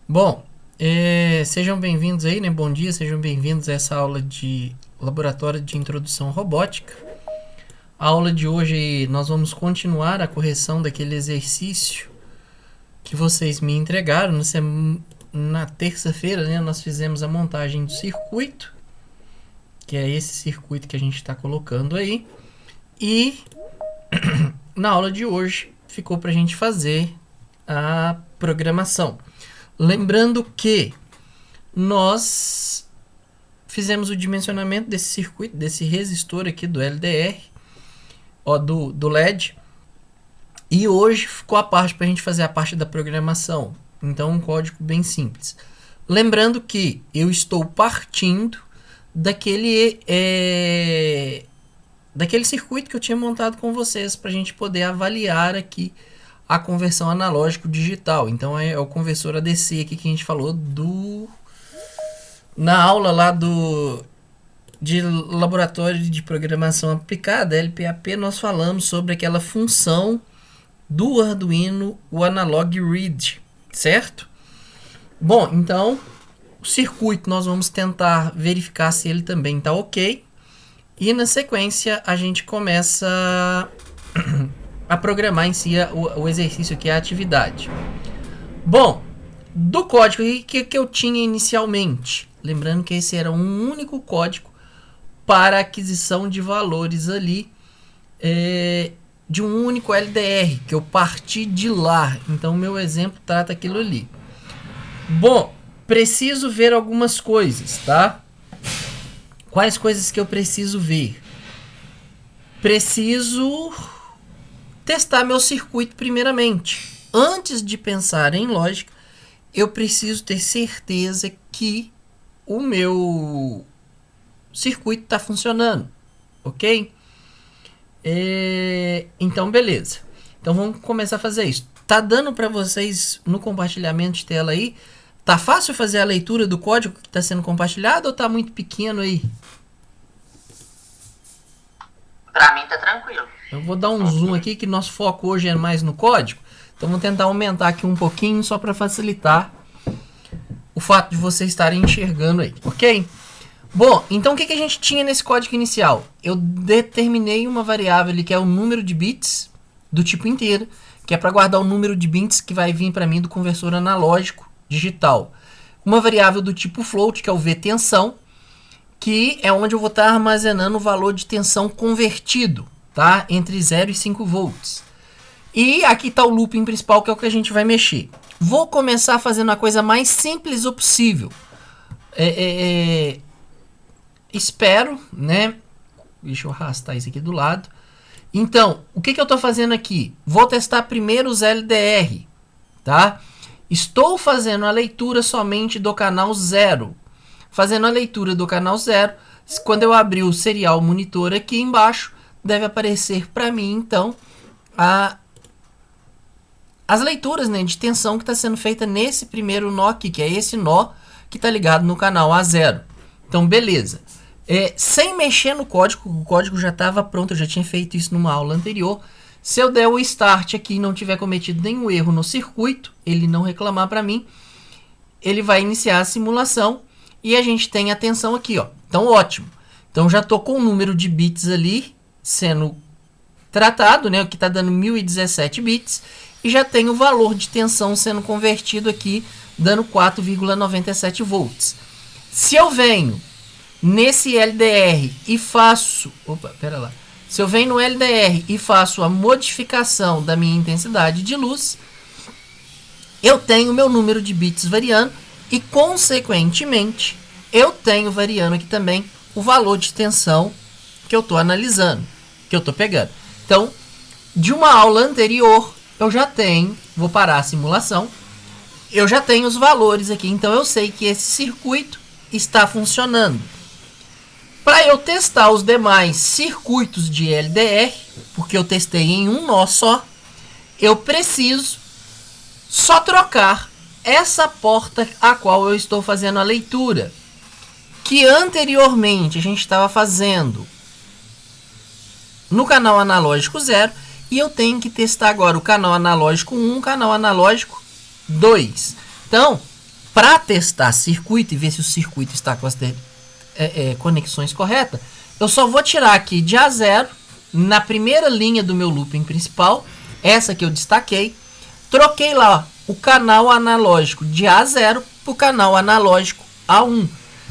Bom, sejam bem-vindos aí, né? Bom dia, sejam bem-vindos a essa aula de Laboratório de Introdução Robótica. A aula de hoje nós vamos continuar a correção daquele exercício que vocês me entregaram na terça-feira, né? Nós fizemos a montagem do circuito, que é esse circuito que a gente está colocando aí. E na aula de hoje ficou para a gente fazer a programação. Lembrando que nós fizemos o dimensionamento desse circuito, desse resistor aqui do LDR, do LED, e hoje ficou a parte para a gente fazer a parte da programação. Então, um código bem simples. Lembrando que eu estou partindo daquele circuito que eu tinha montado com vocês para a gente poder avaliar aqui a conversão analógico digital. Então é o conversor ADC aqui que a gente falou na aula lá de laboratório de programação aplicada, LPAP. Nós falamos sobre aquela função do Arduino, o analog read, certo? Bom, então o circuito nós vamos tentar verificar se ele também está ok, e na sequência a gente começa a programar em si o exercício, que é a atividade. Bom, do código que eu tinha inicialmente, lembrando que esse era um único código para aquisição de valores ali, de um único LDR, que eu parti de lá. Então o meu exemplo trata aquilo ali. Bom, preciso ver algumas coisas, tá? Quais coisas que eu preciso ver? Preciso testar meu circuito primeiramente. Antes de pensar em lógica, eu preciso ter certeza que o meu circuito está funcionando, ok? Então, beleza. Então, vamos começar a fazer isso. Tá dando para vocês no compartilhamento de tela aí? Tá fácil fazer a leitura do código que está sendo compartilhado ou tá muito pequeno aí? Para mim tá tranquilo. Eu vou dar um zoom aqui, que nosso foco hoje é mais no código. Então vamos tentar aumentar aqui um pouquinho, só para facilitar o fato de vocês estarem enxergando aí, ok? Bom, então o que a gente tinha nesse código inicial? Eu determinei uma variável ali, que é o número de bits do tipo inteiro, que é para guardar o número de bits que vai vir para mim do conversor analógico digital. Uma variável do tipo float, que é o vtensão, que é onde eu vou estar armazenando o valor de tensão convertido, tá? Entre 0 e 5 volts. E aqui está o looping principal, que é o que a gente vai mexer. Vou começar fazendo a coisa mais simples possível. Espero, né? Deixa eu arrastar isso aqui do lado. Então, o que eu estou fazendo aqui? Vou testar primeiro os LDR, tá? Estou fazendo a leitura somente do canal 0. Fazendo a leitura do canal 0, quando eu abrir o serial monitor aqui embaixo, deve aparecer para mim, então, as leituras, né, de tensão que está sendo feita nesse primeiro nó aqui, que é esse nó que está ligado no canal A0. Então, beleza. Sem mexer no código, o código já estava pronto, eu já tinha feito isso numa aula anterior. Se eu der o start aqui e não tiver cometido nenhum erro no circuito, ele não reclamar para mim, ele vai iniciar a simulação e a gente tem a tensão aqui, ó. Então, ótimo. Então, já estou com o número de bits ali sendo tratado, né? O que está dando 1017 bits. E já tem o valor de tensão sendo convertido aqui, dando 4,97 volts. Se eu venho nesse LDR e faço... Se eu venho no LDR e faço a modificação da minha intensidade de luz, eu tenho meu número de bits variando e, consequentemente, eu tenho variando aqui também o valor de tensão que eu estou analisando, que eu estou pegando. Então, de uma aula anterior, eu já tenho, vou parar a simulação, eu já tenho os valores aqui, então eu sei que esse circuito está funcionando. Para eu testar os demais circuitos de LDR, porque eu testei em um nó só, eu preciso só trocar essa porta a qual eu estou fazendo a leitura, que anteriormente a gente estava fazendo no canal analógico 0, e eu tenho que testar agora o canal analógico 1, canal analógico 2. Então, Para testar circuito e ver se o circuito está com as conexões corretas, eu só vou tirar aqui de A0 na primeira linha do meu looping principal, essa que eu destaquei, troquei lá o canal analógico de A0 para o canal analógico A1.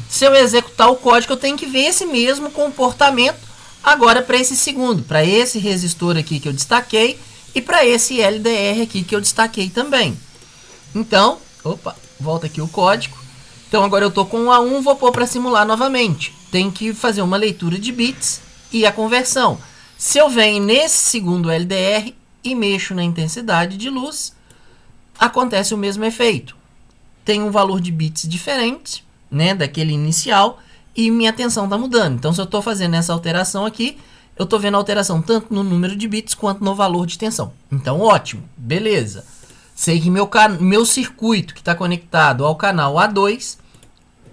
Se eu executar o código, eu tenho que ver esse mesmo comportamento agora para esse segundo, para esse resistor aqui que eu destaquei e para esse LDR aqui que eu destaquei também. Então, opa, volta aqui o código. Então agora eu estou com o A1, vou pôr para simular novamente. Tem que fazer uma leitura de bits e a conversão. Se eu venho nesse segundo LDR e mexo na intensidade de luz, acontece o mesmo efeito. Tem um valor de bits diferente, né, daquele inicial, e minha tensão está mudando. Então se eu estou fazendo essa alteração aqui, eu estou vendo a alteração tanto no número de bits quanto no valor de tensão. Então ótimo, beleza. Sei que meu circuito que está conectado ao canal A2,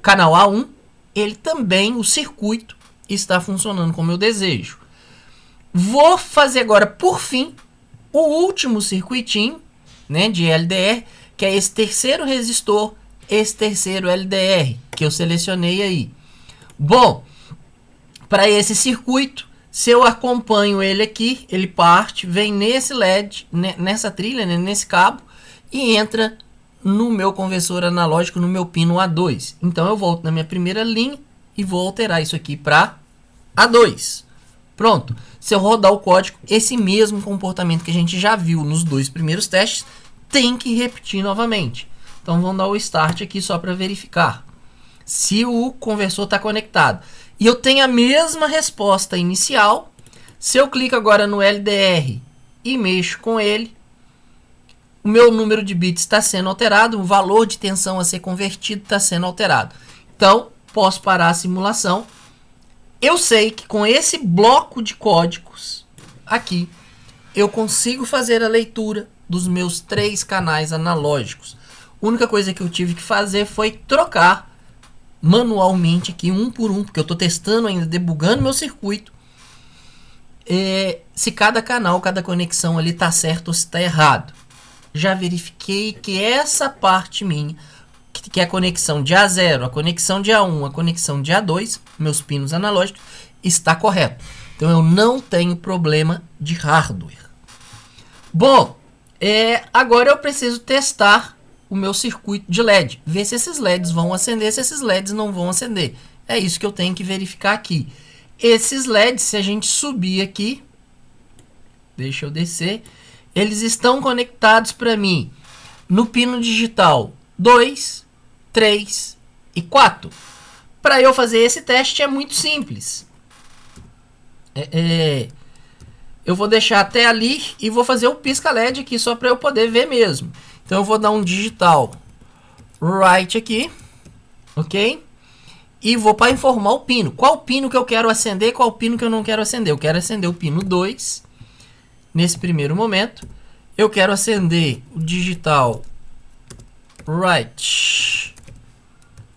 canal A1, ele também, o circuito, está funcionando como eu desejo. Vou fazer agora, por fim, o último circuitinho, né, de LDR, que é esse terceiro resistor, esse terceiro LDR, que eu selecionei aí. Bom, para esse circuito, se eu acompanho ele aqui, ele parte, vem nesse LED, nessa trilha, né, nesse cabo, e entra no meu conversor analógico, no meu pino A2. Então eu volto na minha primeira linha e vou alterar isso aqui para A2. Pronto. Se eu rodar o código, esse mesmo comportamento que a gente já viu nos dois primeiros testes, tem que repetir novamente. Então vamos dar o start aqui só para verificar se o conversor está conectado. E eu tenho a mesma resposta inicial. Se eu clico agora no LDR e mexo com ele, o meu número de bits está sendo alterado, o valor de tensão a ser convertido está sendo alterado. Então, posso parar a simulação. Eu sei que com esse bloco de códigos aqui, eu consigo fazer a leitura dos meus 3 canais analógicos. A única coisa que eu tive que fazer foi trocar manualmente aqui, um por um, porque eu estou testando ainda, debugando meu circuito, se cada canal, cada conexão ali está certo ou se está errado. Já verifiquei que essa parte minha, que é a conexão de A0, a conexão de A1, a conexão de A2, meus pinos analógicos, está correto. Então eu não tenho problema de hardware. Bom, agora eu preciso testar o meu circuito de LED, ver se esses LEDs vão acender, se esses LEDs não vão acender. É isso que eu tenho que verificar aqui. Esses LEDs, se a gente subir aqui, deixa eu descer, eles estão conectados para mim no pino digital 2, 3 e 4. Para eu fazer esse teste é muito simples. Eu vou deixar até ali e vou fazer o pisca LED aqui só para eu poder ver mesmo. Então eu vou dar um digital right aqui, ok? E vou para informar o pino. Qual pino que eu quero acender, qual pino que eu não quero acender. Eu quero acender o pino 2 nesse primeiro momento. Eu quero acender o digital right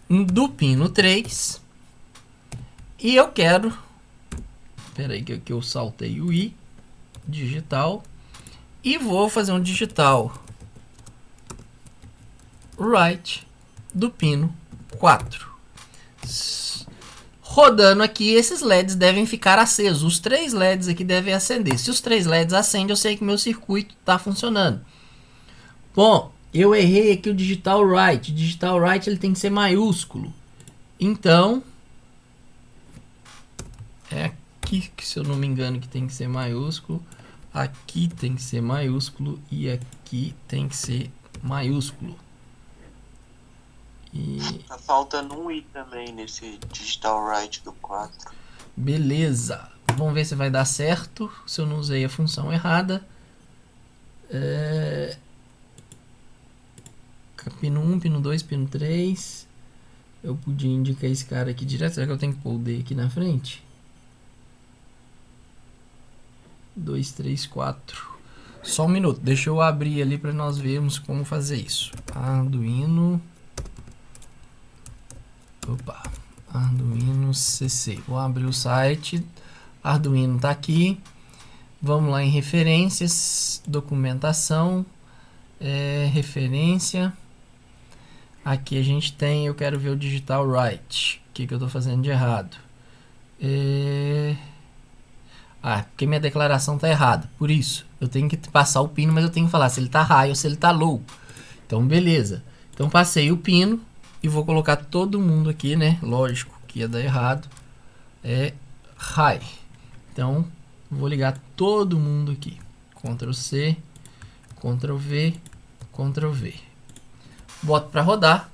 do pino 3. E eu quero... Espera aí que eu saltei o I. Digital. E vou fazer um digital right do pino 4. Rodando aqui, esses LEDs devem ficar acesos. Os 3 LEDs aqui devem acender. Se os 3 LEDs acendem, eu sei que meu circuito está funcionando. Bom, eu errei aqui o digital right. Digital right ele tem que ser maiúsculo. Então, é aqui que, se eu não me engano, que tem que ser maiúsculo. Aqui tem que ser maiúsculo e aqui tem que ser maiúsculo. E... Tá faltando um I também nesse digital right do 4. Beleza. Vamos ver se vai dar certo. Se eu não usei a função errada. Pino 1, pino 2, pino 3. Eu podia indicar esse cara aqui direto. Será que eu tenho que pôr o D aqui na frente? 2, 3, 4. Só um minuto. Deixa eu abrir ali para nós vermos como fazer isso. Arduino... Arduino CC. Vou abrir o site. Arduino está aqui. Vamos lá em referências, documentação, referência, Aqui a gente tem, eu quero ver o digital right. O que eu estou fazendo de errado? Porque minha declaração está errada. Por isso, eu tenho que passar o pino, mas eu tenho que falar se ele está high ou se ele está low. Então, beleza. Então, passei o pino e vou colocar todo mundo aqui, né? Lógico que ia dar errado. É high. Então, vou ligar todo mundo aqui. Ctrl C, Ctrl V, Ctrl V. Boto para rodar.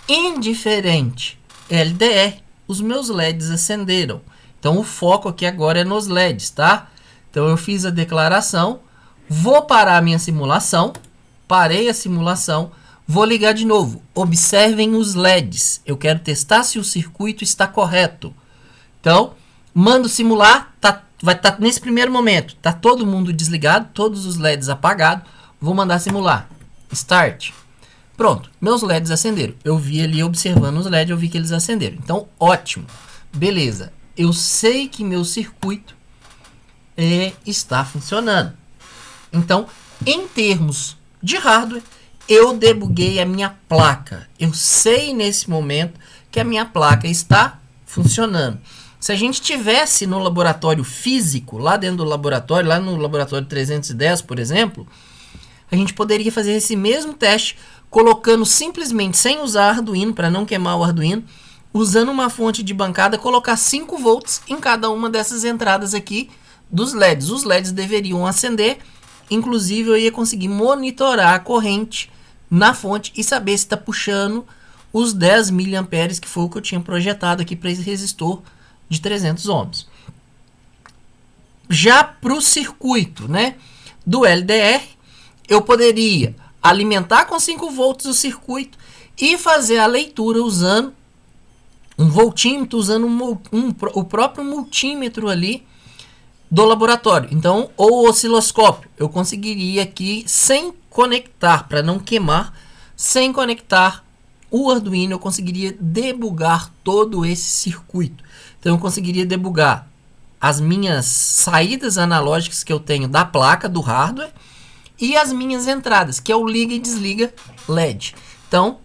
Indiferente LDR, os meus LEDs acenderam. Então o foco aqui agora é nos LEDs, tá? Então eu fiz a declaração, vou parar a minha simulação, parei a simulação, vou ligar de novo. Observem os LEDs. Eu quero testar se o circuito está correto. Então, mando simular, vai estar nesse primeiro momento, tá todo mundo desligado, todos os LEDs apagados. Vou mandar simular. Start. Pronto, meus LEDs acenderam. Eu vi ali observando os LEDs, eu vi que eles acenderam. Então, ótimo. Beleza. Eu sei que meu circuito está funcionando. Então, em termos de hardware, eu debuguei a minha placa. Eu sei nesse momento que a minha placa está funcionando. Se a gente tivesse no laboratório físico, lá dentro do laboratório, lá no laboratório 310, por exemplo, a gente poderia fazer esse mesmo teste colocando simplesmente, sem usar Arduino, para não queimar o Arduino, usando uma fonte de bancada, colocar 5 volts em cada uma dessas entradas aqui dos LEDs. Os LEDs deveriam acender, inclusive eu ia conseguir monitorar a corrente na fonte e saber se está puxando os 10 mA, que foi o que eu tinha projetado aqui para esse resistor de 300 ohms. Já para o circuito, né, do LDR, eu poderia alimentar com 5 volts o circuito e fazer a leitura usando um voltímetro, usando o próprio multímetro ali do laboratório. Então, ou osciloscópio, eu conseguiria aqui, sem conectar, para não queimar, sem conectar o Arduino, eu conseguiria debugar todo esse circuito. Então, eu conseguiria debugar as minhas saídas analógicas que eu tenho da placa, do hardware, e as minhas entradas, que é o liga e desliga LED. Então,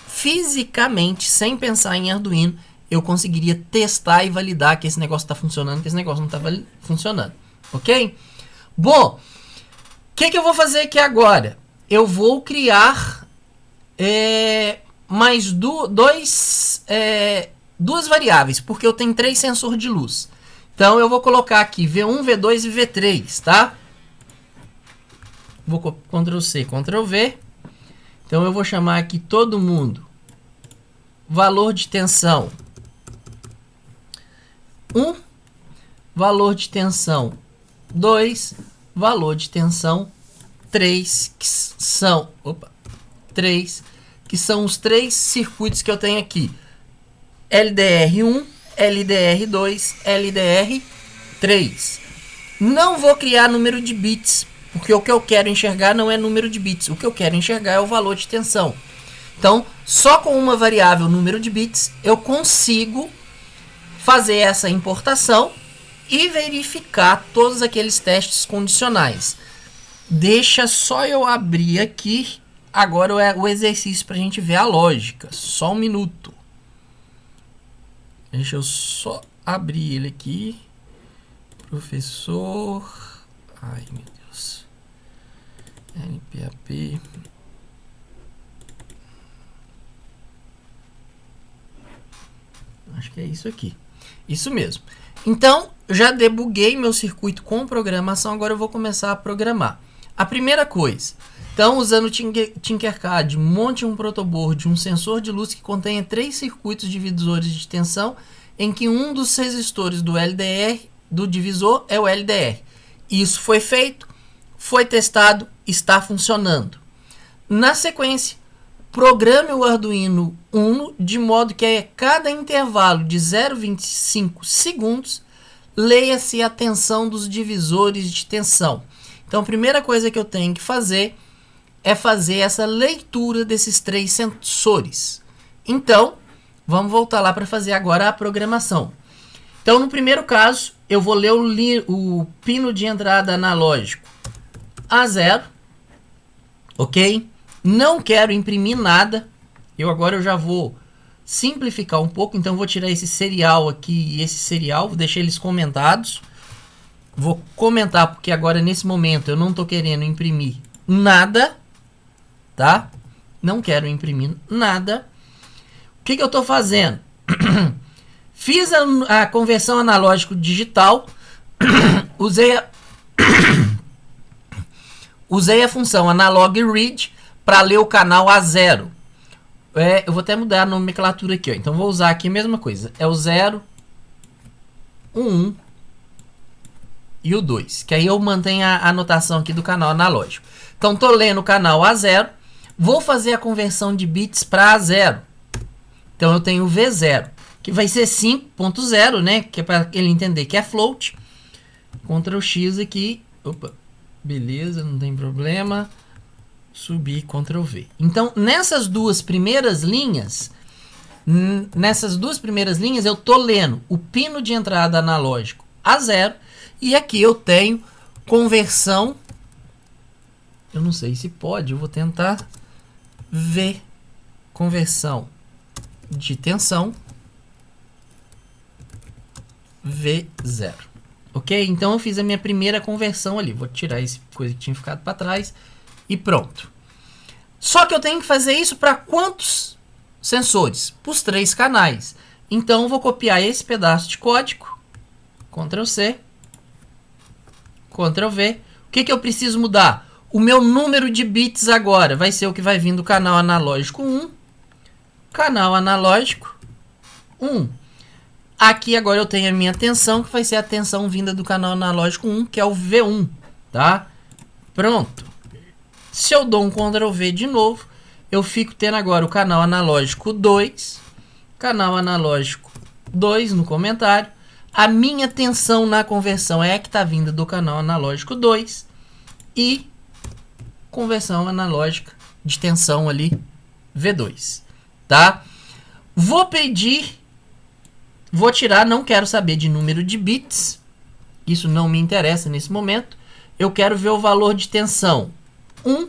fisicamente, sem pensar em Arduino, eu conseguiria testar e validar que esse negócio está funcionando, que esse negócio não está funcionando. Ok? Bom, o que eu vou fazer aqui agora? Eu vou criar mais duas variáveis, porque eu tenho 3 sensores de luz. Então, eu vou colocar aqui V1, V2 e V3, tá? Vou Ctrl C, Ctrl V. Então, eu vou chamar aqui todo mundo. Valor de tensão 1. Valor de tensão 2. Valor de tensão 3. Que são... que são os 3 circuitos que eu tenho aqui. LDR1, LDR2, LDR3. Não vou criar número de bits, porque o que eu quero enxergar não é número de bits. O que eu quero enxergar é o valor de tensão. Então, só com uma variável número de bits, eu consigo fazer essa importação e verificar todos aqueles testes condicionais. Deixa só eu abrir aqui agora o exercício para a gente ver a lógica. Só um minuto. Deixa eu só abrir ele aqui. Professor... Ai, meu Deus. LPAP. Acho que é isso aqui. Isso mesmo. Então, já debuguei meu circuito com programação. Agora eu vou começar a programar. A primeira coisa. Então, usando o Tinkercad, monte um protoboard, um sensor de luz que contenha 3 circuitos divisores de tensão, em que um dos resistores do LDR, do divisor, é o LDR. Isso foi feito, foi testado, está funcionando. Na sequência, programe o Arduino Uno de modo que a cada intervalo de 0,25 segundos, leia-se a tensão dos divisores de tensão. Então, a primeira coisa que eu tenho que fazer é fazer essa leitura desses 3 sensores. Então, vamos voltar lá para fazer agora a programação. Então, no primeiro caso, eu vou ler o pino de entrada analógico A0, ok? Não quero imprimir nada. Agora eu já vou simplificar um pouco. Então eu vou tirar esse serial aqui e esse serial. Vou deixar eles comentados. Vou comentar porque agora nesse momento eu não estou querendo imprimir nada. Tá? Não quero imprimir nada. O que eu estou fazendo? Fiz a conversão analógico digital. Usei a função analog read para ler o canal A0. Eu vou até mudar a nomenclatura aqui. Ó. Então vou usar aqui a mesma coisa. É o 0, o 1 e o 2. Que aí eu mantenho a anotação aqui do canal analógico. Então estou lendo o canal A0. Vou fazer a conversão de bits para A0. Então eu tenho o V0. Que vai ser 5.0, né? Que é para ele entender que é float. Ctrl X aqui. Opa. Beleza, não tem problema. Subir, Ctrl V. Então, nessas duas primeiras linhas, eu tô lendo o pino de entrada analógico A0 e aqui eu tenho conversão. Eu não sei se pode, eu vou tentar ver conversão de tensão V0. Ok? Então eu fiz a minha primeira conversão ali. Vou tirar essa coisa que tinha ficado para trás. E pronto. Só que eu tenho que fazer isso para quantos sensores? Para os 3 canais. Então eu vou copiar esse pedaço de código. Ctrl C. Ctrl V. O que eu preciso mudar? O meu número de bits agora vai ser o que vai vir do canal analógico 1. Canal analógico 1. Aqui agora eu tenho a minha tensão, que vai ser a tensão vinda do canal analógico 1, que é o V1, tá? Pronto. Se eu dou um Ctrl V de novo, eu fico tendo agora o canal analógico 2, canal analógico 2 no comentário. A minha tensão na conversão é a que está vinda do canal analógico 2 e conversão analógica de tensão ali V2, tá? Vou tirar, não quero saber de número de bits. Isso não me interessa nesse momento. Eu quero ver o valor de tensão 1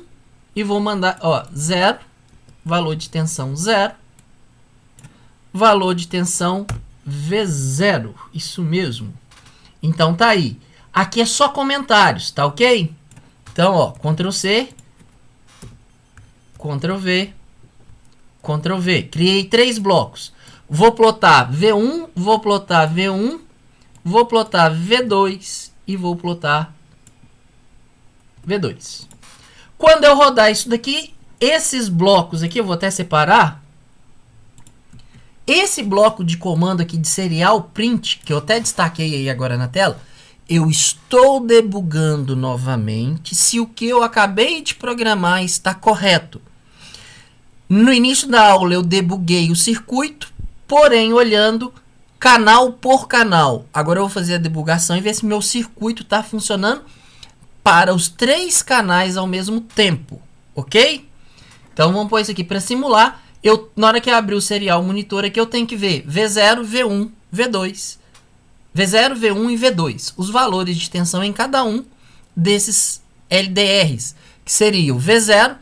e vou mandar, ó, 0, valor de tensão 0, valor de tensão V0, isso mesmo. Então tá aí. Aqui é só comentários, tá ok? Então, ó, Ctrl C, Ctrl V, Ctrl V. Criei 3 blocos. Vou plotar V1, vou plotar V1, vou plotar V2 e vou plotar V2. Quando eu rodar isso daqui, esses blocos aqui, eu vou até separar. Esse bloco de comando aqui de serial print, que eu até destaquei aí agora na tela, eu estou debugando novamente se o que eu acabei de programar está correto. No início da aula eu debuguei o circuito, porém olhando canal por canal. Agora eu vou fazer a debugação e ver se meu circuito está funcionando para os 3 canais ao mesmo tempo, ok? Então vamos pôr isso aqui para simular. Na hora que eu abrir o serial monitor aqui, eu tenho que ver V0, V1, V2, V0, V1 e V2. Os valores de tensão em cada um desses LDRs, que seriam V0,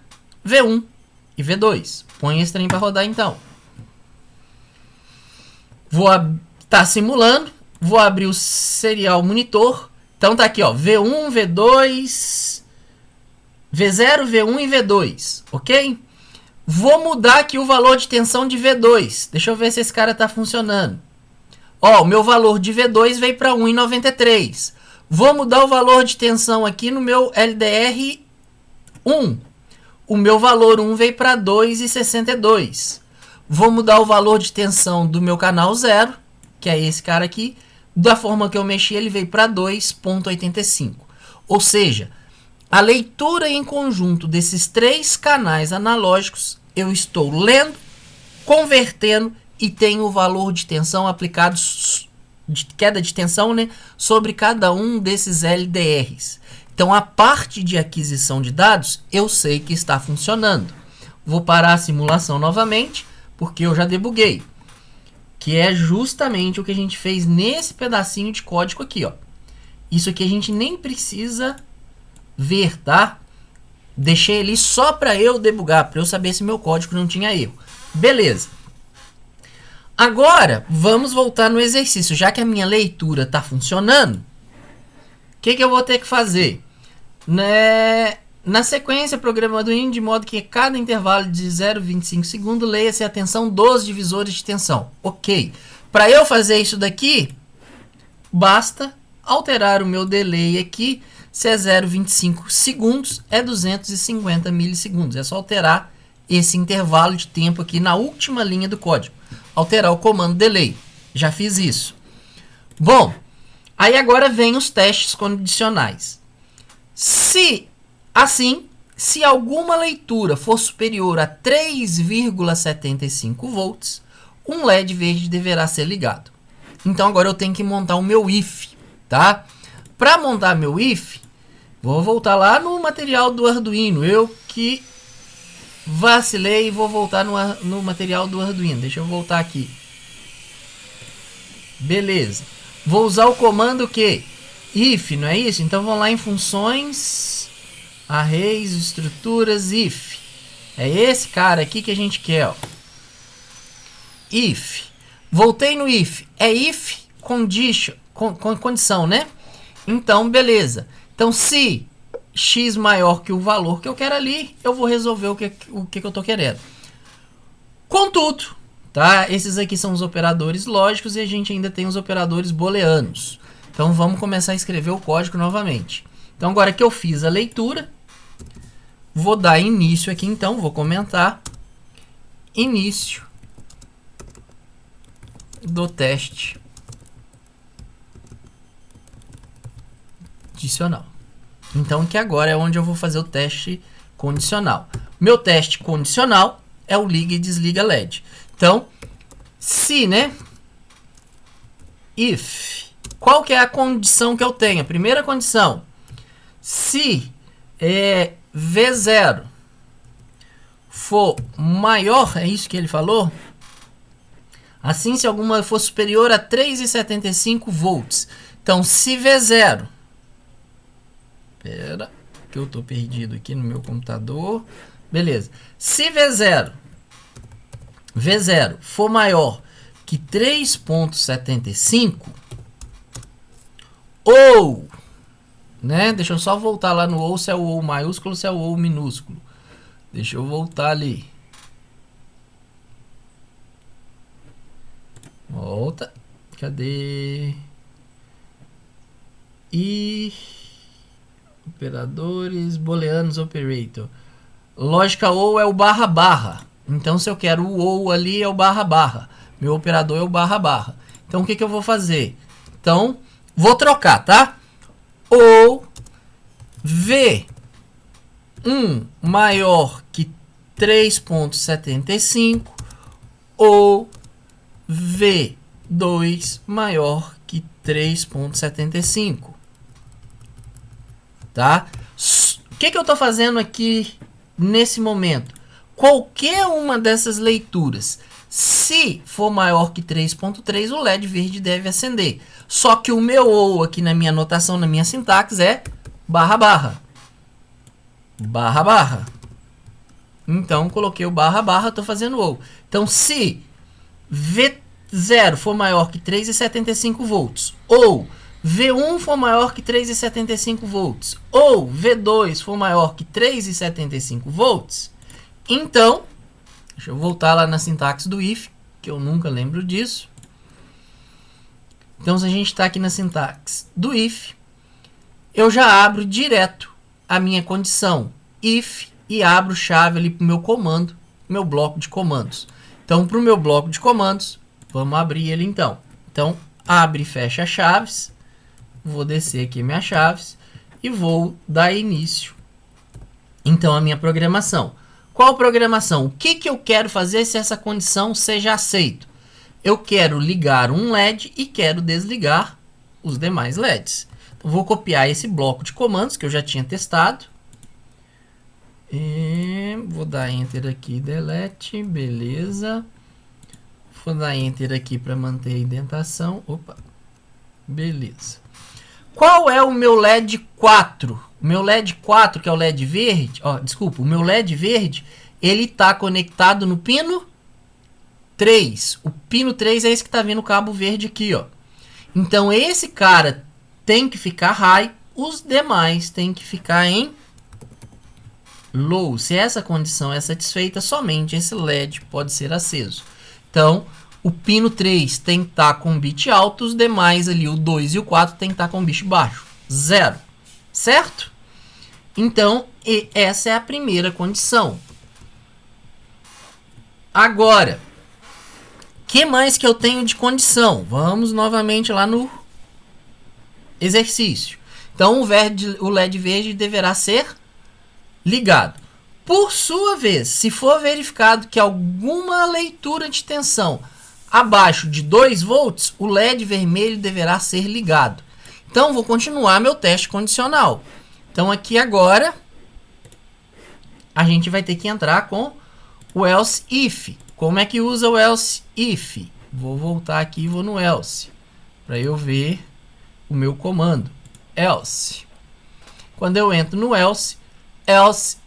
V1 e V2. Põe esse trem para rodar então. Vou estar simulando, vou abrir o serial monitor. Então tá aqui, ó, V1, V2, V0, V1 e V2, ok? Vou mudar aqui o valor de tensão de V2. Deixa eu ver se esse cara tá funcionando. Ó, o meu valor de V2 veio para 1,93. Vou mudar o valor de tensão aqui no meu LDR 1. O meu valor 1 veio para 2,62. Vou mudar o valor de tensão do meu canal 0, que é esse cara aqui. Da forma que eu mexi, ele veio para 2,85. Ou seja, a leitura em conjunto desses 3 canais analógicos, eu estou lendo, convertendo e tenho o valor de tensão aplicado, de queda de tensão, né, sobre cada um desses LDRs. Então, a parte de aquisição de dados, eu sei que está funcionando. Vou parar a simulação novamente, porque eu já debuguei. Que é justamente o que a gente fez nesse pedacinho de código aqui, ó. Isso aqui a gente nem precisa ver, tá? Deixei ele só para eu debugar, para eu saber se meu código não tinha erro. Beleza. Agora, vamos voltar no exercício. Já que a minha leitura está funcionando, o que eu vou ter que fazer? Na sequência, programa do IN de modo que cada intervalo de 0,25 segundos leia-se a tensão dos divisores de tensão. Ok. Para eu fazer isso daqui, basta alterar o meu delay aqui. Se é 0,25 segundos, é 250 milissegundos. É só alterar esse intervalo de tempo aqui na última linha do código. Alterar o comando delay. Já fiz isso. Bom, aí agora vem os testes condicionais. Se alguma leitura for superior a 3,75 volts, um LED verde deverá ser ligado. Então agora eu tenho que montar o meu if, tá? Para montar meu if, vou voltar lá no material do Arduino. Eu que vacilei e vou voltar no material do Arduino. Deixa eu voltar aqui. Beleza. Vou usar o comando que? If, não é isso? Então vamos lá em funções, arrays, estruturas, if. É esse cara aqui que a gente quer, ó. If. Voltei no if. É if condition, condição, né? Então, beleza. Então, se x maior que o valor que eu quero ali, eu vou resolver o que eu tô querendo. Contudo, tá? Esses aqui são os operadores lógicos e a gente ainda tem os operadores booleanos. Então, vamos começar a escrever o código novamente. Então, agora que eu fiz a leitura, vou dar início aqui, então, vou comentar início do teste condicional. Então, que agora é onde eu vou fazer o teste condicional. Meu teste condicional é o liga e desliga LED. Então, se, né? If. Qual que é a condição que eu tenho? A primeira condição. Se V0 for maior, é isso que ele falou? Assim, se alguma for superior a 3,75 volts. Então, se V0... Espera, que eu estou perdido aqui no meu computador. Beleza. Se V0 for maior que 3,75 ou, né? Deixa eu só voltar lá no ou, se é o ou maiúsculo, se é o ou minúsculo. Deixa eu voltar ali. Volta. Cadê? E operadores booleanos operator. Lógica ou é o barra barra. Então, se eu quero o ou ali, é o barra barra. Meu operador é o barra barra. Então, o que eu vou fazer? Então, vou trocar, tá? Ou V1 maior que 3,75 ou V2 maior que 3,75. Tá? O que eu estou fazendo aqui nesse momento? Qualquer uma dessas leituras, se for maior que 3,3, o LED verde deve acender. Só que o meu ou aqui na minha anotação, na minha sintaxe, é barra barra. Barra barra. Então, coloquei o barra barra, estou fazendo ou. Então, se V0 for maior que 3,75 volts, ou V1 for maior que 3,75 volts, ou V2 for maior que 3,75 volts, então, deixa eu voltar lá na sintaxe do if, que eu nunca lembro disso. Então, se a gente está aqui na sintaxe do if, eu já abro direto a minha condição if e abro chave ali para o meu comando, meu bloco de comandos. Então, para o meu bloco de comandos, vamos abrir ele então. Então, abre e fecha chaves. Vou descer aqui minhas chaves e vou dar início, então, a minha programação. Qual programação? O que eu quero fazer se essa condição seja aceita? Eu quero ligar um LED e quero desligar os demais LEDs. Então, vou copiar esse bloco de comandos que eu já tinha testado. E vou dar Enter aqui, Delete, beleza. Vou dar Enter aqui para manter a indentação. Opa, beleza. Qual é o meu LED 4? O meu LED 4, que é o LED verde, ó, desculpa, o meu LED verde, ele tá conectado no pino 3. O pino 3 é esse que tá vendo o cabo verde aqui, ó. Então esse cara tem que ficar high, os demais tem que ficar em low. Se essa condição é satisfeita, somente esse LED pode ser aceso. Então, o pino 3 tem que estar com bit alto, os demais ali, o 2 e o 4, tem que estar com bit baixo. 0. Certo? Então, essa é a primeira condição. Agora, o que mais que eu tenho de condição? Vamos novamente lá no exercício. Então, o LED verde deverá ser ligado. Por sua vez, se for verificado que alguma leitura de tensão abaixo de 2 volts, o LED vermelho deverá ser ligado. Então, vou continuar meu teste condicional. Então, aqui agora, a gente vai ter que entrar com o else if. Como é que usa o else if? Vou voltar aqui e vou no else, para eu ver o meu comando. Else. Quando eu entro no else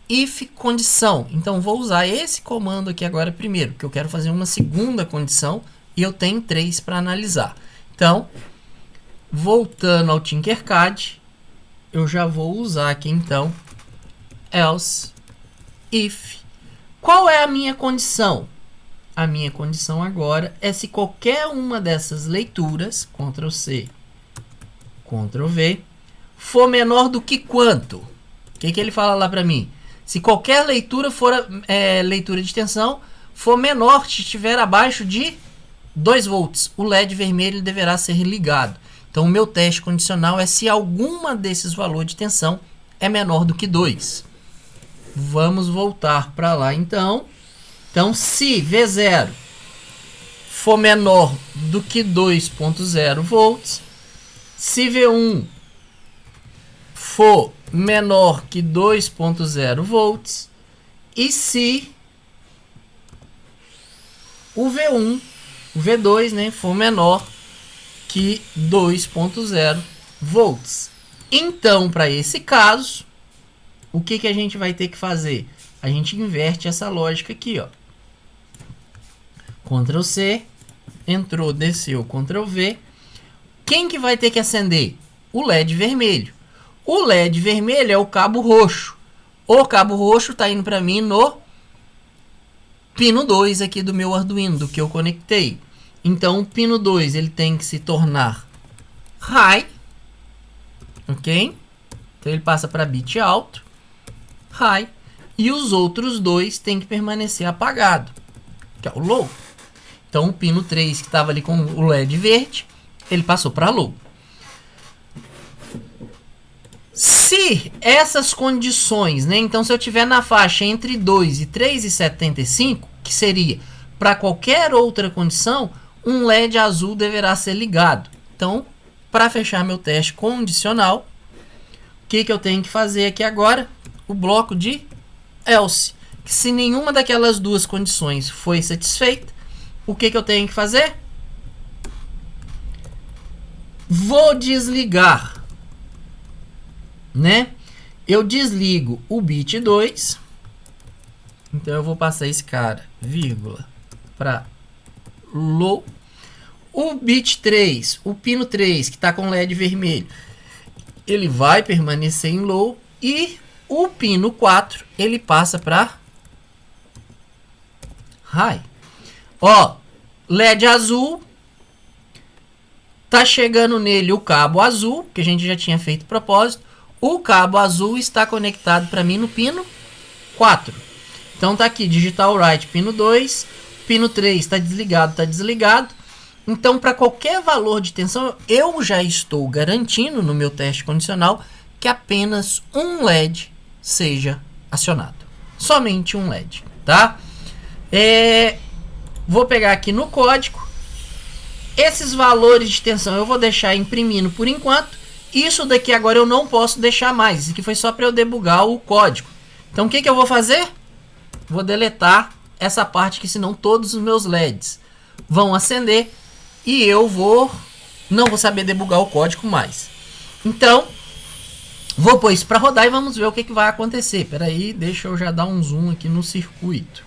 if condição. Então, vou usar esse comando aqui agora primeiro, porque eu quero fazer uma segunda condição e eu tenho 3 para analisar. Então, voltando ao Tinkercad, eu já vou usar aqui então else if. Qual é a minha condição? A minha condição agora é se qualquer uma dessas leituras, Ctrl C, Ctrl V, for menor do que quanto? O que ele fala lá para mim? Se qualquer leitura for leitura de tensão for menor, se estiver abaixo de 2 volts, o LED vermelho deverá ser ligado. Então, o meu teste condicional é se alguma desses valores de tensão é menor do que 2. Vamos voltar para lá, então. Então, se V0 for menor do que 2.0 volts, se V1 for menor que 2.0 volts, e se o V1, o V2, né, for menor que 2.0 volts. Então, para esse caso, o que a gente vai ter que fazer? A gente inverte essa lógica aqui, ó. Ctrl C, entrou, desceu, Ctrl V. Quem que vai ter que acender? O LED vermelho. O LED vermelho é o cabo roxo. O cabo roxo está indo para mim no pino 2 aqui do meu Arduino, do que eu conectei. Então, o pino 2 ele tem que se tornar high, ok? Então, ele passa para bit alto, high, e os outros dois tem que permanecer apagado, que é o low. Então, o pino 3 que estava ali com o LED verde, ele passou para low. Se essas condições, né? Então, se eu tiver na faixa entre 2 e 3,75, que seria para qualquer outra condição, um LED azul deverá ser ligado. Então, para fechar meu teste condicional, o que eu tenho que fazer aqui agora? O bloco de else. Que se nenhuma daquelas duas condições foi satisfeita, o que eu tenho que fazer? Vou desligar, né? Eu desligo o bit 2. Então, eu vou passar esse cara, vírgula, para low. O bit 3, o pino 3, que está com LED vermelho, ele vai permanecer em low. E o pino 4, ele passa para high. Ó, LED azul, tá chegando nele o cabo azul, que a gente já tinha feito propósito. O cabo azul está conectado para mim no pino 4. Então tá aqui, digital write pino 2, pino 3 está desligado, tá desligado. Então, para qualquer valor de tensão, eu já estou garantindo no meu teste condicional que apenas um LED seja acionado. Somente um LED, tá? Vou pegar aqui no código. Esses valores de tensão eu vou deixar imprimindo por enquanto. Isso daqui agora eu não posso deixar mais. Isso aqui foi só para eu debugar o código. Então, o que eu vou fazer? Vou deletar essa parte, que senão todos os meus LEDs vão acender e eu não vou saber debugar o código mais. Então, Vou pôr isso para rodar e vamos ver o que vai acontecer. Espera aí, deixa eu já dar um zoom aqui no circuito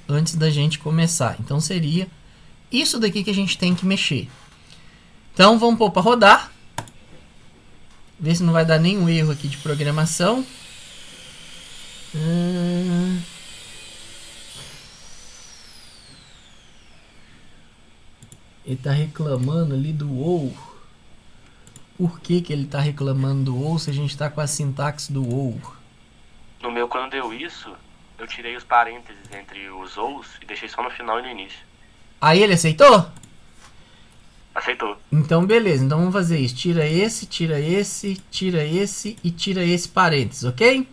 antes da gente começar. Então seria isso daqui que a gente tem que mexer. Então vamos pôr para rodar. Ver se não vai dar nenhum erro aqui de programação. Ele está reclamando ali do ou. Por que ele está reclamando do ou se a gente está com a sintaxe do ou? No meu, quando deu isso, eu tirei os parênteses entre os ous e deixei só no final e no início. Aí ele aceitou? Aceitou. Então beleza, então vamos fazer isso. Tira esse, tira esse, tira esse e tira esse parênteses, ok?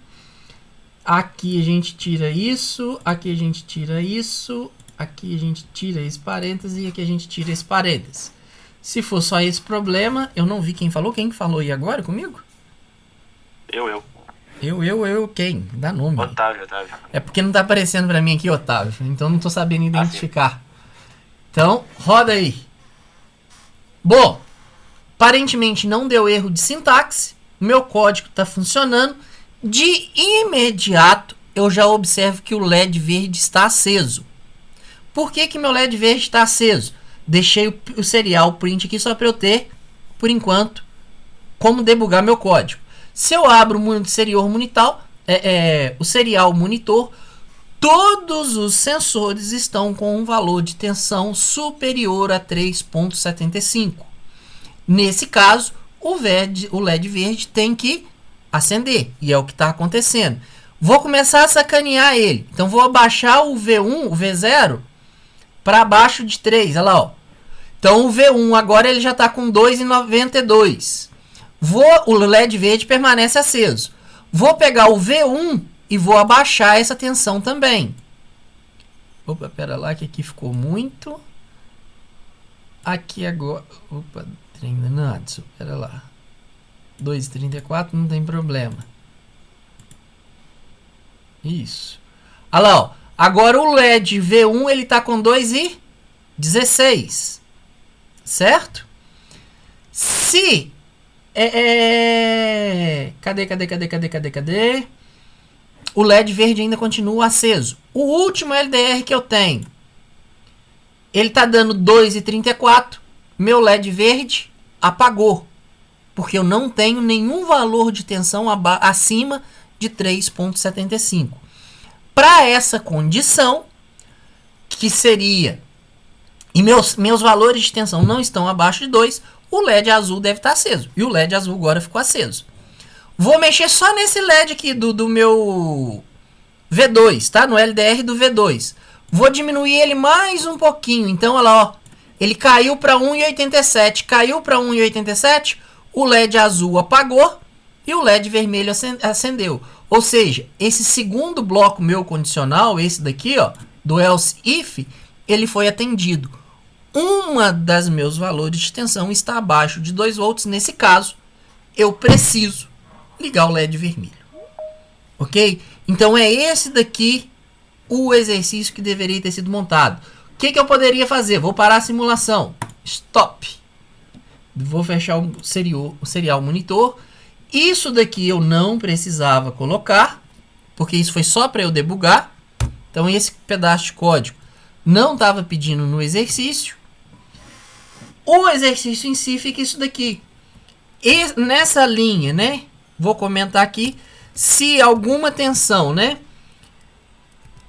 Aqui a gente tira isso, aqui a gente tira isso, aqui a gente tira esse parênteses e aqui a gente tira esse parênteses. Se for só esse problema, eu não vi quem falou. Quem falou aí agora comigo? Eu. Quem? Dá nome. Otávio. É porque não tá aparecendo pra mim aqui, Otávio. Então não tô sabendo identificar. Então, roda aí. Bom, aparentemente não deu erro de sintaxe. Meu código tá funcionando. De imediato, eu já observo que o LED verde está aceso. Por que meu LED verde está aceso? Deixei o serial print aqui só para eu ter, por enquanto, como debugar meu código. Se eu abro o serial monitor, todos os sensores estão com um valor de tensão superior a 3.75. Nesse caso, o LED verde tem que acender, e é o que está acontecendo. Vou começar a sacanear ele. Então vou abaixar o V1, o V0, para abaixo de 3, olha lá, ó. Então o V1 agora ele já está com 2,92. O LED verde permanece aceso. Vou pegar o V1 e vou abaixar essa tensão também. Opa, pera lá que aqui ficou muito. Aqui agora... Opa, não, pera lá. 2,34 não tem problema. Isso. Olha lá, ó. Agora o LED V1 ele está com 2,16. Certo? Se... Cadê? O LED verde ainda continua aceso. O último LDR que eu tenho, ele está dando 2,34. Meu LED verde apagou. Porque eu não tenho nenhum valor de tensão acima de 3,75. Para essa condição, que seria... E meus valores de tensão não estão abaixo de 2, o LED azul deve estar aceso. E o LED azul agora ficou aceso. Vou mexer só nesse LED aqui do meu V2, tá? No LDR do V2. Vou diminuir ele mais um pouquinho. Então, olha lá, ó. Ele caiu para 1,87. Caiu para 1,87, o LED azul apagou e o LED vermelho acendeu. Ou seja, esse segundo bloco meu condicional, esse daqui, ó, do else if, ele foi atendido. Uma das meus valores de tensão está abaixo de 2 volts. Nesse caso, eu preciso ligar o LED vermelho. Ok? Então é esse daqui o exercício que deveria ter sido montado. O que eu poderia fazer? Vou parar a simulação. Stop. Vou fechar o serial monitor. Isso daqui eu não precisava colocar, porque isso foi só para eu debugar. Então esse pedaço de código não estava pedindo no exercício. O exercício em si fica isso daqui. E nessa linha, né? Vou comentar aqui. Se alguma tensão, né,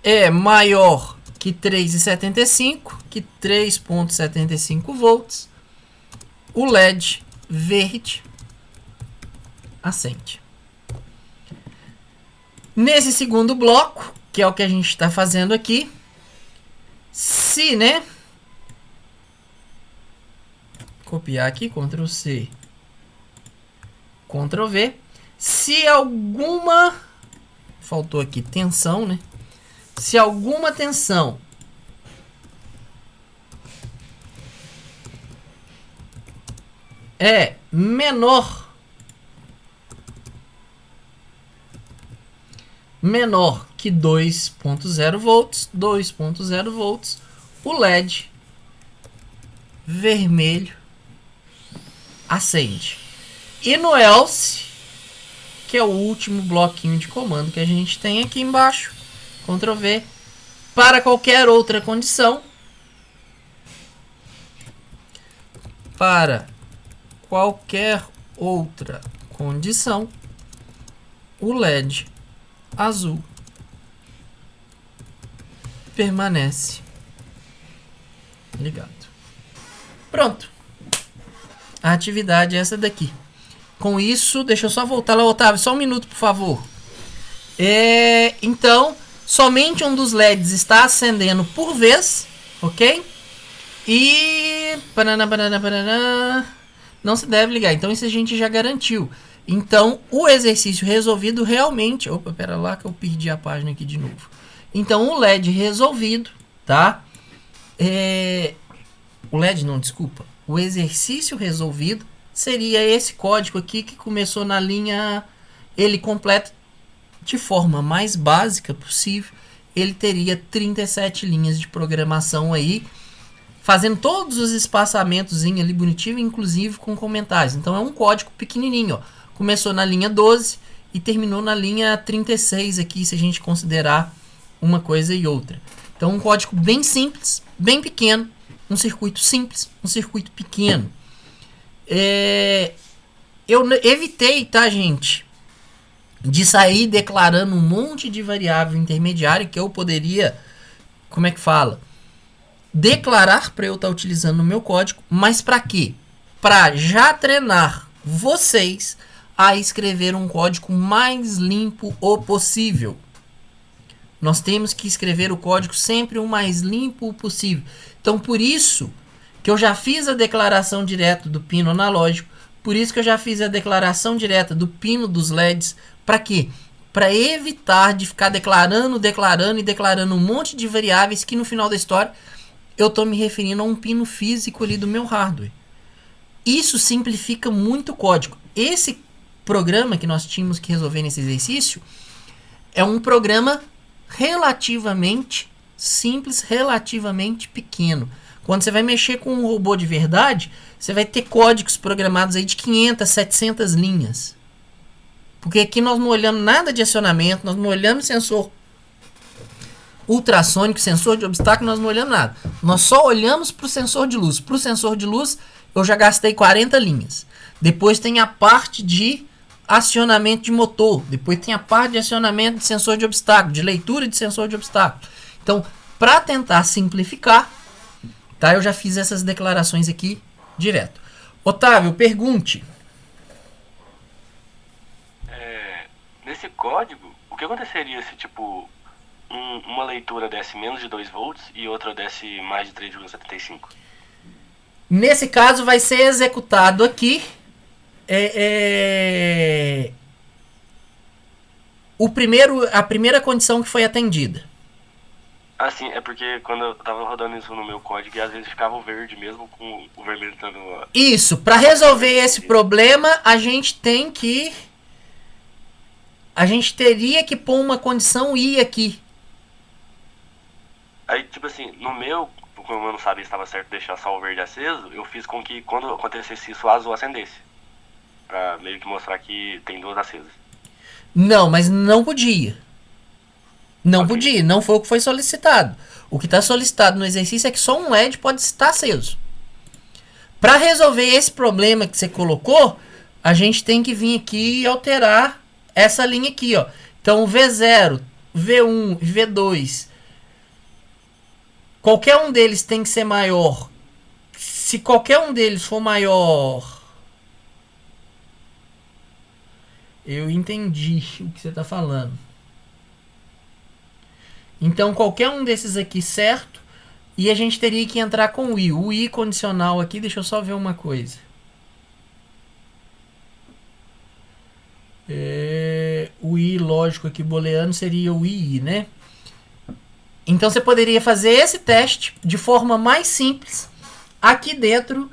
é maior que 3,75, que 3,75 volts, o LED verde acende. Nesse segundo bloco, que é o que a gente está fazendo aqui, se, né, copiar aqui, Ctrl C, Ctrl V, se alguma, faltou aqui tensão, né, se alguma tensão é menor que 2.0 volts, 2.0 volts, o LED vermelho acende. E no else, que é o último bloquinho de comando que a gente tem aqui embaixo. Ctrl V. Para qualquer outra condição. Para qualquer outra condição, o LED azul permanece ligado. Pronto. A atividade é essa daqui. Com isso, deixa eu só voltar lá, Otávio, só um minuto, por favor. Então, somente um dos LEDs está acendendo por vez, ok? E... não se deve ligar. Então, isso a gente já garantiu. Então, o exercício resolvido realmente... Opa, pera lá que eu perdi a página aqui de novo. Então, o LED resolvido, tá? O LED não, desculpa. O exercício resolvido seria esse código aqui que começou na linha... Ele completo de forma mais básica possível. Ele teria 37 linhas de programação aí, fazendo todos os espaçamentos ali bonitinho, inclusive com comentários. Então é um código pequenininho, ó. Começou na linha 12 e terminou na linha 36 aqui, se a gente considerar uma coisa e outra. Então um código bem simples, bem pequeno, um circuito simples, um circuito pequeno. Eu evitei, tá, gente, de sair declarando um monte de variável intermediária que eu poderia, como é que fala? Declarar para eu estar utilizando no meu código, mas para quê? Para já treinar vocês a escrever um código mais limpo o possível. Nós temos que escrever o código sempre o mais limpo possível. Então, por isso que eu já fiz a declaração direta do pino analógico, por isso que eu já fiz a declaração direta do pino dos LEDs. Para quê? Para evitar de ficar declarando um monte de variáveis que no final da história eu estou me referindo a um pino físico ali do meu hardware. Isso simplifica muito o código. Esse programa que nós tínhamos que resolver nesse exercício é um programa relativamente simples, relativamente pequeno. Quando você vai mexer com um robô de verdade, você vai ter códigos programados aí de 500, 700 linhas. Porque aqui nós não olhamos nada de acionamento, nós não olhamos sensor ultrassônico, sensor de obstáculo, nós não olhamos nada. Nós só olhamos para o sensor de luz. Para o sensor de luz, eu já gastei 40 linhas. Depois tem a parte de acionamento de motor. Depois tem a parte de acionamento de sensor de obstáculo, de leitura de sensor de obstáculo. Então, para tentar simplificar, tá, eu já fiz essas declarações aqui direto. Otávio, pergunte. Nesse código, o que aconteceria se, tipo, uma leitura desse menos de 2 volts e outra desse mais de 3,75? Nesse caso, vai ser executado aqui a primeira condição que foi atendida. Assim, é porque quando eu tava rodando isso no meu código, e às vezes ficava o verde mesmo com o vermelho estando... Isso, para resolver esse problema, a gente teria que pôr uma condição I aqui. Aí, tipo assim, no meu, como eu não sabia se estava certo deixar só o verde aceso, eu fiz com que quando acontecesse isso, o azul acendesse. Pra meio que mostrar que tem duas acesas. Não, mas não podia. Não Ok. podia, não foi o que foi solicitado. O que está solicitado no exercício é que só um LED pode estar aceso. Para resolver esse problema que você colocou, a gente tem que vir aqui e alterar essa linha aqui, ó. Então, V0, V1 e V2, qualquer um deles tem que ser maior. Se qualquer um deles for maior... Eu entendi o que você está falando. Então, qualquer um desses aqui, certo? E a gente teria que entrar com o I. O I condicional aqui, deixa eu só ver uma coisa. O I lógico aqui booleano seria o II, né? Então você poderia fazer esse teste de forma mais simples aqui dentro.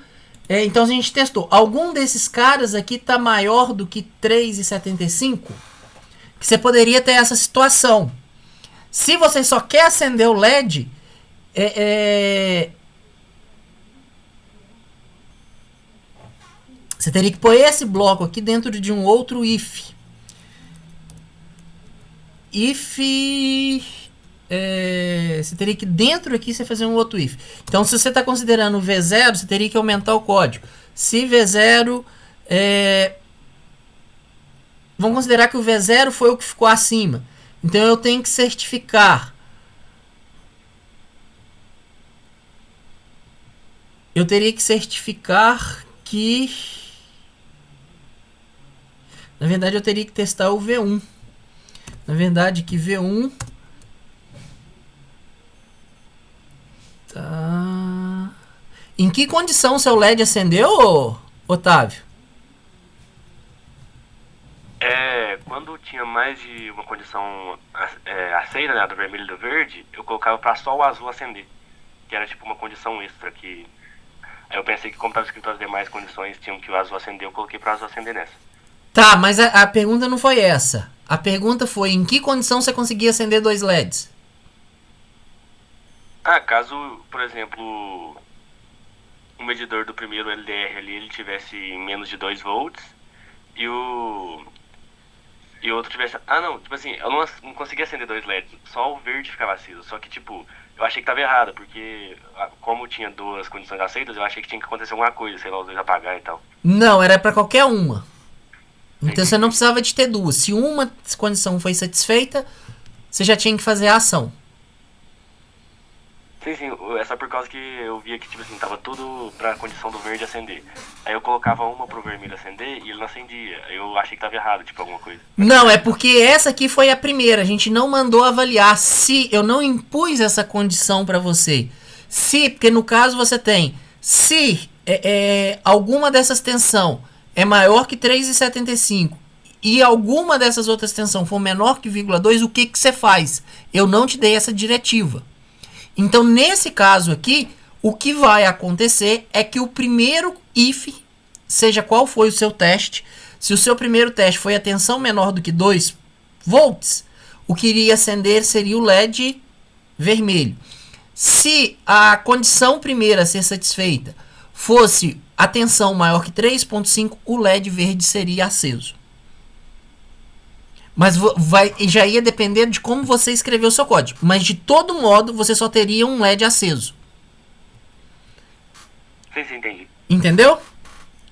Então a gente testou. Algum desses caras aqui está maior do que 3,75? Que você poderia ter essa situação. Se você só quer acender o LED, você teria que pôr esse bloco aqui dentro de um outro if. if... você teria que dentro aqui você fazer um outro if. Então, se você está considerando o V0, você teria que aumentar o código. Se V0... vamos considerar que o V0 foi o que ficou acima. Então, eu tenho que certificar. Eu teria que certificar que... Na verdade, eu teria que testar o V1. Na verdade, que V1... Tá. Em que condição seu LED acendeu, Otávio? Quando tinha mais de uma condição aceita, né, do vermelho e do verde, eu colocava para só o azul acender. Que era tipo uma condição extra que... Aí eu pensei que como estava escrito as demais condições tinham que o azul acender, eu coloquei para o azul acender nessa. Tá, mas a pergunta não foi essa. A pergunta foi em que condição você conseguia acender 2 LEDs? Caso, por exemplo, o medidor do primeiro LDR ali, ele tivesse menos de 2 volts e o outro tivesse... não, tipo assim, eu não conseguia acender 2 LEDs, só o verde ficava aceso. Só que, tipo, eu achei que tava errado, porque como tinha 2 condições aceitas, eu achei que tinha que acontecer alguma coisa, sei lá, os 2 apagar e tal. Não, era pra qualquer uma. Então você não precisava de ter 2. Se uma condição foi satisfeita, você já tinha que fazer a ação. Sim, é só por causa que eu via que, tipo assim, tava tudo pra condição do verde acender. Aí eu colocava uma pro vermelho acender e ele não acendia. Aí eu achei que tava errado, tipo, alguma coisa. Não, é porque essa aqui foi a primeira. A gente não mandou avaliar se... Eu não impus essa condição pra você. Se, porque no caso você tem... Se alguma dessas tensão é maior que 3,75 e alguma dessas outras tensão for menor que 0,2, o que você faz? Eu não te dei essa diretiva. Então, nesse caso aqui, o que vai acontecer é que o primeiro if, seja qual foi o seu teste, se o seu primeiro teste foi a tensão menor do que 2 volts, o que iria acender seria o LED vermelho. Se a condição primeira a ser satisfeita fosse a tensão maior que 3,5, o LED verde seria aceso. Mas já ia depender de como você escreveu o seu código. Mas de todo modo, você só teria um LED aceso. Sim, entendi. Entendeu?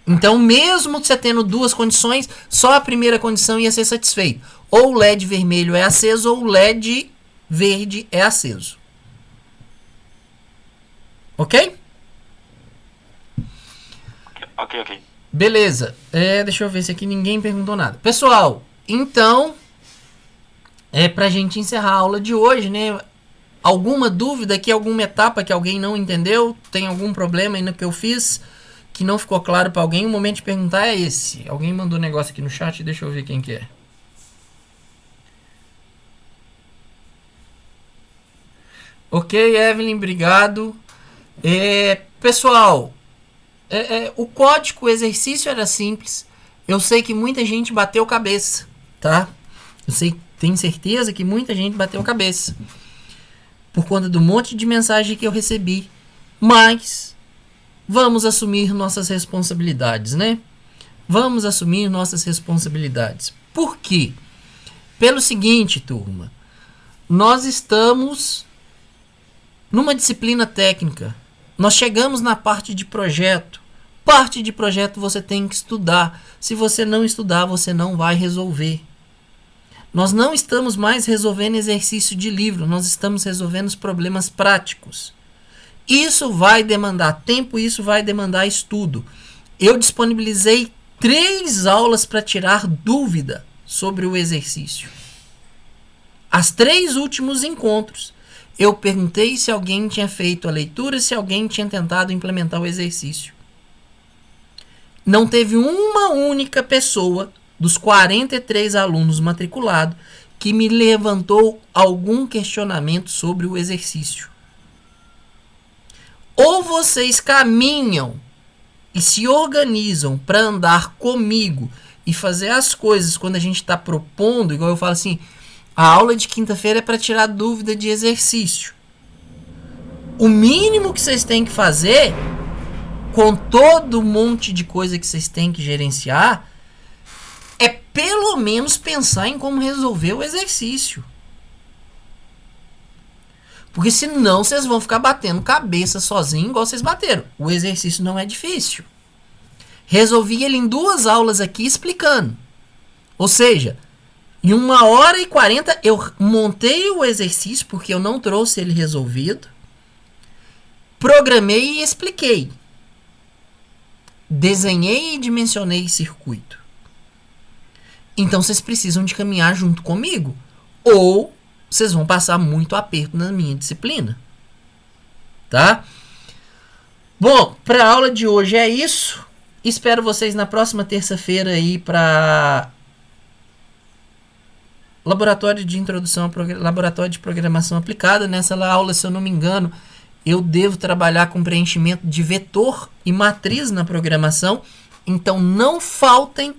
Então, mesmo você tendo 2 condições, só a primeira condição ia ser satisfeita. Ou o LED vermelho é aceso, ou o LED verde é aceso. Ok? Ok. Beleza. Deixa eu ver se aqui ninguém perguntou nada. Pessoal... Então, pra gente encerrar a aula de hoje, né? Alguma dúvida aqui, alguma etapa que alguém não entendeu? Tem algum problema aí no que eu fiz que não ficou claro para alguém? O momento de perguntar é esse. Alguém mandou um negócio aqui no chat, deixa eu ver quem que é. Ok, Evelyn, obrigado. Pessoal, o código, o exercício era simples. Eu sei que muita gente bateu cabeça, tá? Tenho certeza que muita gente bateu cabeça por conta do monte de mensagem que eu recebi. Mas vamos assumir nossas responsabilidades, né? Vamos assumir nossas responsabilidades. Por quê? Pelo seguinte, turma. Nós estamos numa disciplina técnica. Nós chegamos na parte de projeto. Parte de projeto você tem que estudar. Se você não estudar, você não vai resolver. Nós não estamos mais resolvendo exercício de livro, nós estamos resolvendo os problemas práticos. Isso vai demandar tempo, isso vai demandar estudo. Eu disponibilizei 3 aulas para tirar dúvida sobre o exercício. As 3 últimos encontros, eu perguntei se alguém tinha feito a leitura, se alguém tinha tentado implementar o exercício. Não teve uma única pessoa dos 43 alunos matriculados que me levantou algum questionamento sobre o exercício. Ou vocês caminham e se organizam para andar comigo e fazer as coisas quando a gente está propondo, igual eu falo assim, a aula de quinta-feira é para tirar dúvida de exercício. O mínimo que vocês têm que fazer, com todo um monte de coisa que vocês têm que gerenciar, é pelo menos pensar em como resolver o exercício. Porque senão vocês vão ficar batendo cabeça sozinho igual vocês bateram. O exercício não é difícil. Resolvi ele em 2 aulas aqui explicando. Ou seja, em 1h40 eu montei o exercício porque eu não trouxe ele resolvido. Programei e expliquei. Desenhei e dimensionei circuito. Então vocês precisam de caminhar junto comigo. Ou vocês vão passar muito aperto na minha disciplina. Tá? Bom, para a aula de hoje é isso. Espero vocês na próxima terça-feira aí para laboratório de introdução, laboratório de programação aplicada. Nessa aula, se eu não me engano, eu devo trabalhar com preenchimento de vetor e matriz na programação. Então não faltem,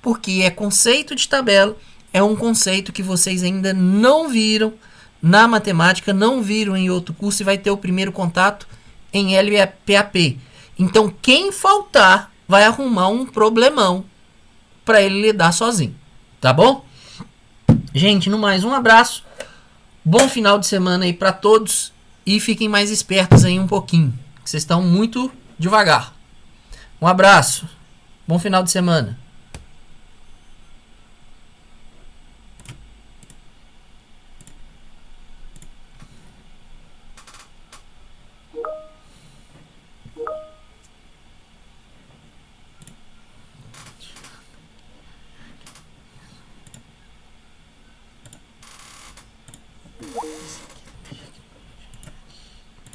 porque é conceito de tabela, é um conceito que vocês ainda não viram na matemática, não viram em outro curso e vai ter o primeiro contato em LPAP. Então quem faltar vai arrumar um problemão para ele lidar sozinho, tá bom? Gente, no mais, um abraço, bom final de semana aí para todos e fiquem mais espertos aí um pouquinho, que vocês estão muito devagar. Um abraço, bom final de semana.